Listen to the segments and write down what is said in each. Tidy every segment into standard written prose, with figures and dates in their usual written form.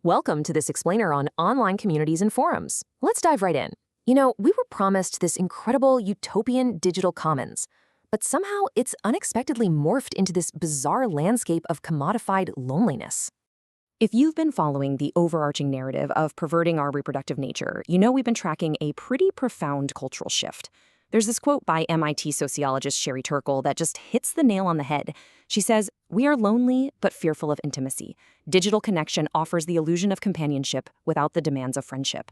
Welcome to this explainer on online communities and forums. Let's dive right in. We were promised this incredible utopian digital commons, but somehow it's unexpectedly morphed into this bizarre landscape of commodified loneliness. If you've been following the overarching narrative of perverting our reproductive nature, you know we've been tracking a pretty profound cultural shift. There's this quote by MIT sociologist Sherry Turkle that just hits the nail on the head. She says, "We are lonely but fearful of intimacy. Digital connection offers the illusion of companionship without the demands of friendship."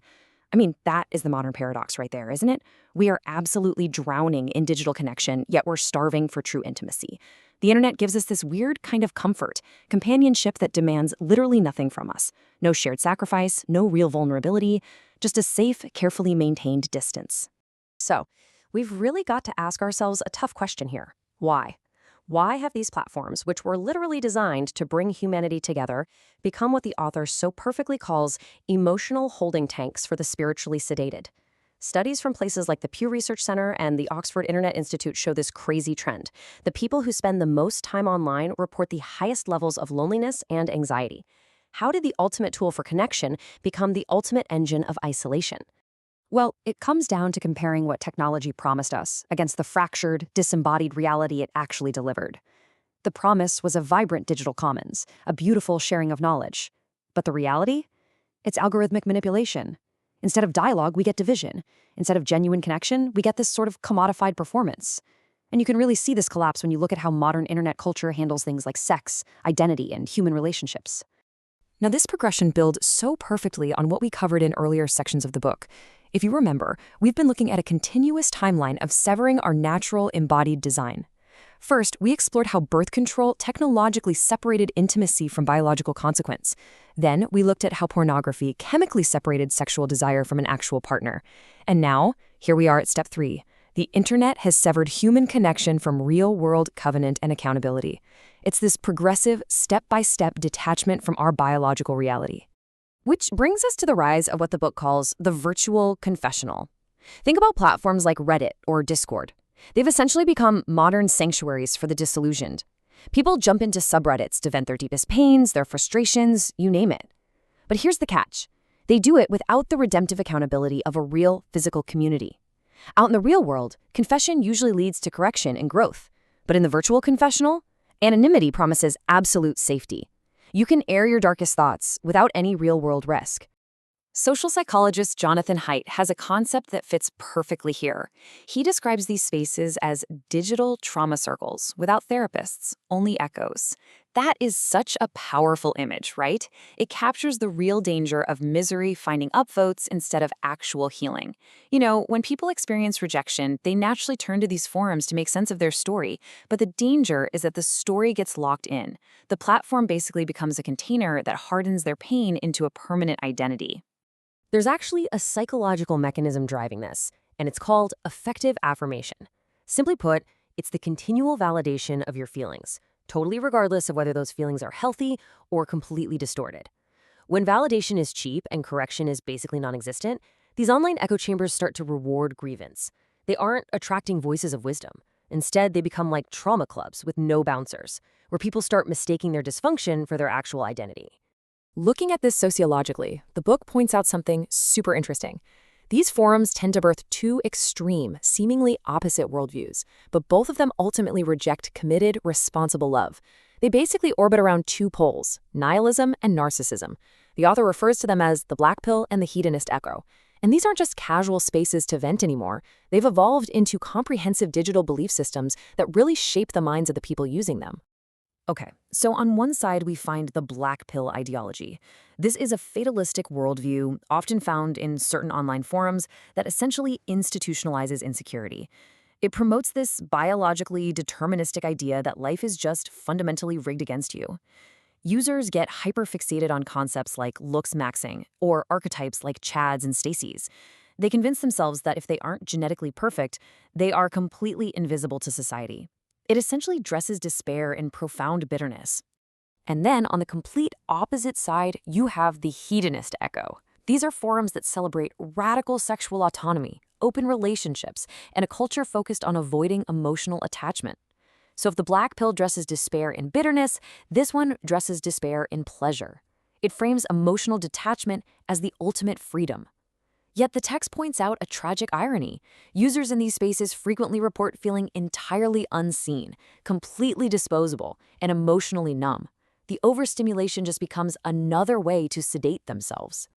I mean, that is the modern paradox right there, isn't it? We are absolutely drowning in digital connection, yet we're starving for true intimacy. The internet gives us this weird kind of comfort, companionship that demands literally nothing from us. No shared sacrifice, no real vulnerability, just a safe, carefully maintained distance. So, we've really got to ask ourselves a tough question here. Why? Why have these platforms, which were literally designed to bring humanity together, become what the author so perfectly calls emotional holding tanks for the spiritually sedated? Studies from places like the Pew Research Center and the Oxford Internet Institute show this crazy trend. The people who spend the most time online report the highest levels of loneliness and anxiety. How did the ultimate tool for connection become the ultimate engine of isolation? Well, it comes down to comparing what technology promised us against the fractured, disembodied reality it actually delivered. The promise was a vibrant digital commons, a beautiful sharing of knowledge. But the reality? It's algorithmic manipulation. Instead of dialogue, we get division. Instead of genuine connection, we get this sort of commodified performance. And you can really see this collapse when you look at how modern internet culture handles things like sex, identity, and human relationships. Now, this progression builds so perfectly on what we covered in earlier sections of the book. If you remember, we've been looking at a continuous timeline of severing our natural embodied design. First, we explored how birth control technologically separated intimacy from biological consequence. Then, we looked at how pornography chemically separated sexual desire from an actual partner. And now, here we are at step 3. The internet has severed human connection from real-world covenant and accountability. It's this progressive, step-by-step detachment from our biological reality. Which brings us to the rise of what the book calls the virtual confessional. Think about platforms like Reddit or Discord. They've essentially become modern sanctuaries for the disillusioned. People jump into subreddits to vent their deepest pains, their frustrations, you name it. But here's the catch. They do it without the redemptive accountability of a real physical community. Out in the real world, confession usually leads to correction and growth. But in the virtual confessional, anonymity promises absolute safety. You can air your darkest thoughts without any real-world risk. Social psychologist Jonathan Haidt has a concept that fits perfectly here. He describes these spaces as digital trauma circles, without therapists, only echoes. That is such a powerful image, right? It captures the real danger of misery finding upvotes instead of actual healing. When people experience rejection, they naturally turn to these forums to make sense of their story, but the danger is that the story gets locked in. The platform basically becomes a container that hardens their pain into a permanent identity. There's actually a psychological mechanism driving this, and it's called affective affirmation. Simply put, it's the continual validation of your feelings, totally regardless of whether those feelings are healthy or completely distorted. When validation is cheap and correction is basically non-existent, these online echo chambers start to reward grievance. They aren't attracting voices of wisdom. Instead, they become like trauma clubs with no bouncers, where people start mistaking their dysfunction for their actual identity. Looking at this sociologically, the book points out something super interesting. These forums tend to birth two extreme, seemingly opposite worldviews, but both of them ultimately reject committed, responsible love. They basically orbit around two poles, nihilism and narcissism. The author refers to them as the black pill and the hedonist echo. And these aren't just casual spaces to vent anymore. They've evolved into comprehensive digital belief systems that really shape the minds of the people using them. Okay, so on one side we find the black pill ideology. This is a fatalistic worldview, often found in certain online forums, that essentially institutionalizes insecurity. It promotes this biologically deterministic idea that life is just fundamentally rigged against you. Users get hyperfixated on concepts like looks maxing or archetypes like Chads and Stacys. They convince themselves that if they aren't genetically perfect, they are completely invisible to society. It essentially dresses despair in profound bitterness. And then, on the complete opposite side, you have the hedonist echo. These are forums that celebrate radical sexual autonomy, open relationships, and a culture focused on avoiding emotional attachment. So if the black pill dresses despair in bitterness, this one dresses despair in pleasure. It frames emotional detachment as the ultimate freedom. Yet the text points out a tragic irony. Users in these spaces frequently report feeling entirely unseen, completely disposable, and emotionally numb. The overstimulation just becomes another way to sedate themselves.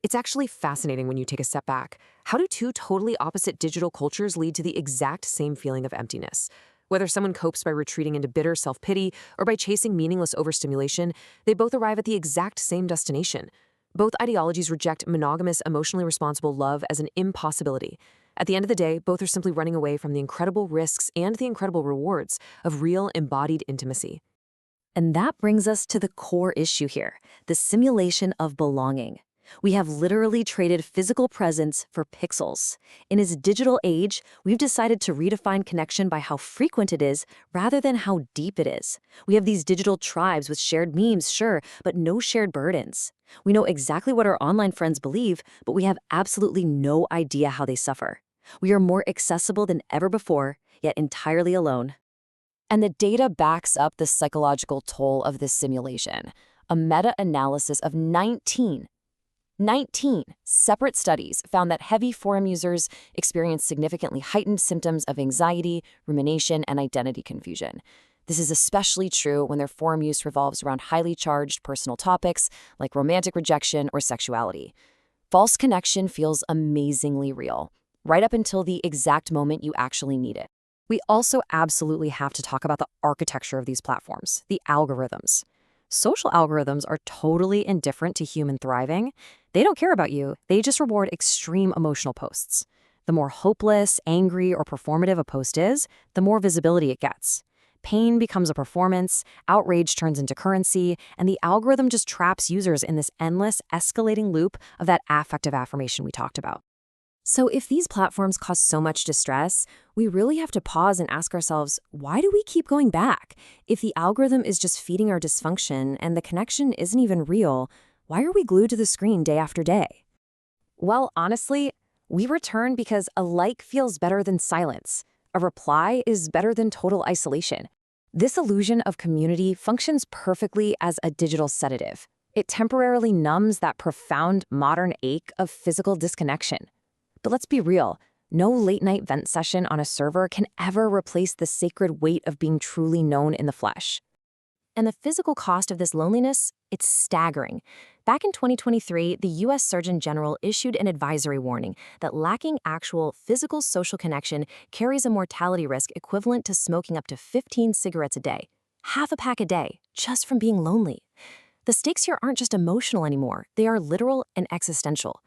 It's actually fascinating when you take a step back. How do two totally opposite digital cultures lead to the exact same feeling of emptiness? Whether someone copes by retreating into bitter self-pity or by chasing meaningless overstimulation, they both arrive at the exact same destination. Both ideologies reject monogamous, emotionally responsible love as an impossibility. At the end of the day, both are simply running away from the incredible risks and the incredible rewards of real embodied intimacy. And that brings us to the core issue here, the simulation of belonging. We have literally traded physical presence for pixels. In this digital age, we've decided to redefine connection by how frequent it is rather than how deep it is. We have these digital tribes with shared memes, sure, but no shared burdens. We know exactly what our online friends believe, but we have absolutely no idea how they suffer. We are more accessible than ever before, yet entirely alone. And the data backs up the psychological toll of this simulation. A meta-analysis of 19 separate studies found that heavy forum users experience significantly heightened symptoms of anxiety, rumination, and identity confusion. This is especially true when their forum use revolves around highly charged personal topics like romantic rejection or sexuality. False connection feels amazingly real, right up until the exact moment you actually need it. We also absolutely have to talk about the architecture of these platforms, the algorithms. Social algorithms are totally indifferent to human thriving. They don't care about you. They just reward extreme emotional posts. The more hopeless, angry, or performative a post is, the more visibility it gets. Pain becomes a performance, outrage turns into currency, and the algorithm just traps users in this endless, escalating loop of that affective affirmation we talked about. So if these platforms cause so much distress, we really have to pause and ask ourselves, why do we keep going back? If the algorithm is just feeding our dysfunction and the connection isn't even real, why are we glued to the screen day after day? Well, honestly, we return because a like feels better than silence. A reply is better than total isolation. This illusion of community functions perfectly as a digital sedative. It temporarily numbs that profound modern ache of physical disconnection. But let's be real, no late-night vent session on a server can ever replace the sacred weight of being truly known in the flesh. And the physical cost of this loneliness, it's staggering. Back in 2023, the U.S. Surgeon General issued an advisory warning that lacking actual physical social connection carries a mortality risk equivalent to smoking up to 15 cigarettes a day, half a pack a day, just from being lonely. The stakes here aren't just emotional anymore, they are literal and existential.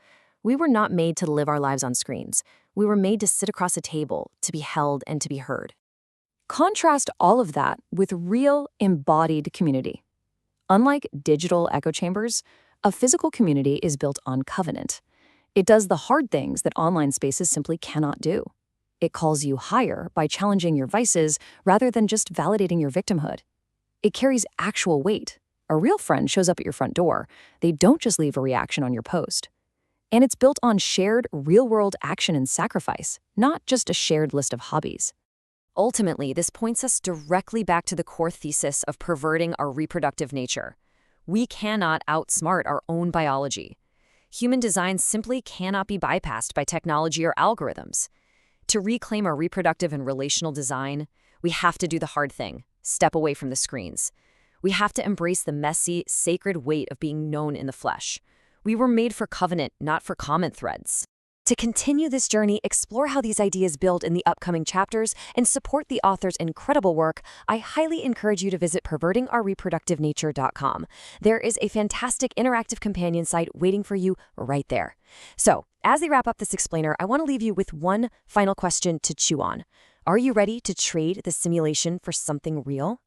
We were not made to live our lives on screens. We were made to sit across a table, to be held, and to be heard. Contrast all of that with real, embodied community. Unlike digital echo chambers, a physical community is built on covenant. It does the hard things that online spaces simply cannot do. It calls you higher by challenging your vices rather than just validating your victimhood. It carries actual weight. A real friend shows up at your front door. They don't just leave a reaction on your post. And it's built on shared, real-world action and sacrifice, not just a shared list of hobbies. Ultimately, this points us directly back to the core thesis of perverting our reproductive nature. We cannot outsmart our own biology. Human design simply cannot be bypassed by technology or algorithms. To reclaim our reproductive and relational design, we have to do the hard thing, step away from the screens. We have to embrace the messy, sacred weight of being known in the flesh. We were made for covenant, not for comment threads. To continue this journey, explore how these ideas build in the upcoming chapters, and support the author's incredible work, I highly encourage you to visit pervertingourreproductivenature.com. There is a fantastic interactive companion site waiting for you right there. So, as we wrap up this explainer, I want to leave you with one final question to chew on. Are you ready to trade the simulation for something real?